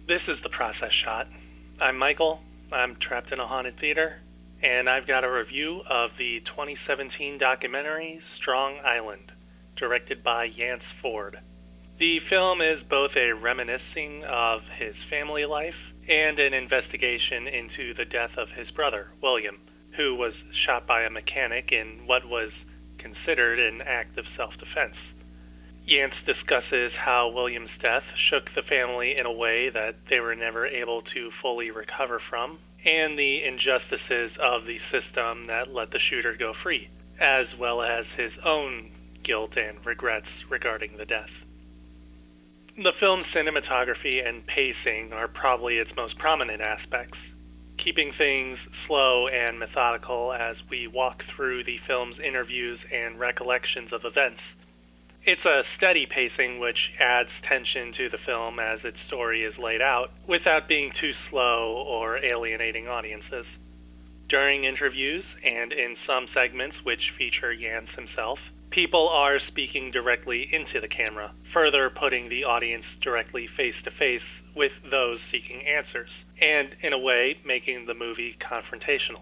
This is the process shot. I'm Michael. I'm trapped in a haunted theater, and I've got a review of the 2017 documentary Strong Island, directed by Yance Ford. The film is both a reminiscing of his family life and an investigation into the death of his brother, William, who was shot by a mechanic in what was considered an act of self-defense. Yance discusses how William's death shook the family in a way that they were never able to fully recover from, and the injustices of the system that let the shooter go free, as well as his own guilt and regrets regarding the death. The film's cinematography and pacing are probably its most prominent aspects, keeping things slow and methodical as we walk through the film's interviews and recollections of events. It's a steady pacing which adds tension to the film as its story is laid out, without being too slow or alienating audiences. During interviews, and in some segments which feature Yance himself, people are speaking directly into the camera, further putting the audience directly face to face with those seeking answers, and in a way making the movie confrontational.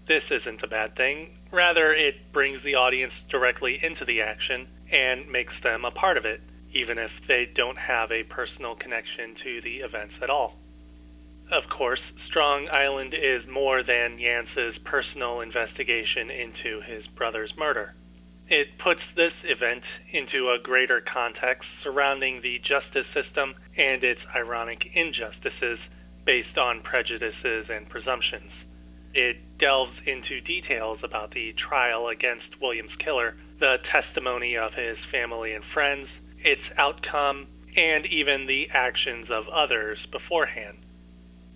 This isn't a bad thing, rather it brings the audience directly into the action and makes them a part of it, even if they don't have a personal connection to the events at all. Of course, Strong Island is more than Yance's personal investigation into his brother's murder. It puts this event into a greater context surrounding the justice system and its ironic injustices based on prejudices and presumptions. It delves into details about the trial against William's killer, the testimony of his family and friends, its outcome, and even the actions of others beforehand.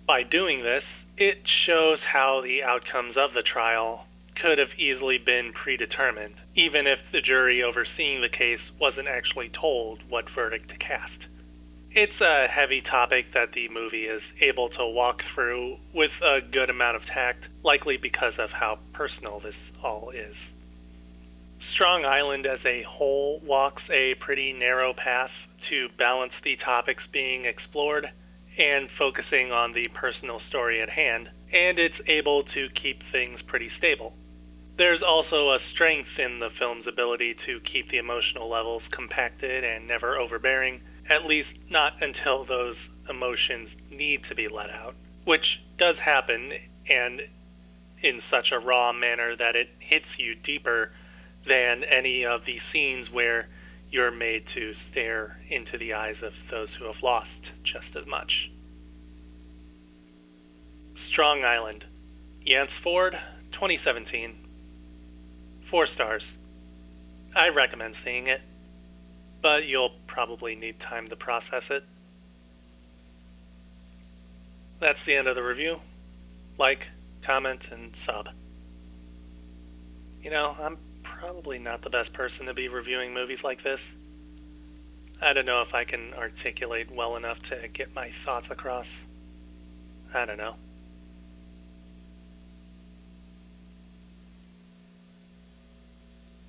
By doing this, it shows how the outcomes of the trial could have easily been predetermined, even if the jury overseeing the case wasn't actually told what verdict to cast. It's a heavy topic that the movie is able to walk through with a good amount of tact, likely because of how personal this all is. Strong Island as a whole walks a pretty narrow path to balance the topics being explored and focusing on the personal story at hand, and it's able to keep things pretty stable. There's also a strength in the film's ability to keep the emotional levels compacted and never overbearing, at least not until those emotions need to be let out, which does happen, and in such a raw manner that it hits you deeper than any of the scenes where you're made to stare into the eyes of those who have lost just as much. Strong Island, Yance Ford, 2017. 4 stars. I recommend seeing it, but you'll probably need time to process it. That's the end of the review. Like, comment, and sub. I'm probably not the best person to be reviewing movies like this. I don't know if I can articulate well enough to get my thoughts across. I don't know.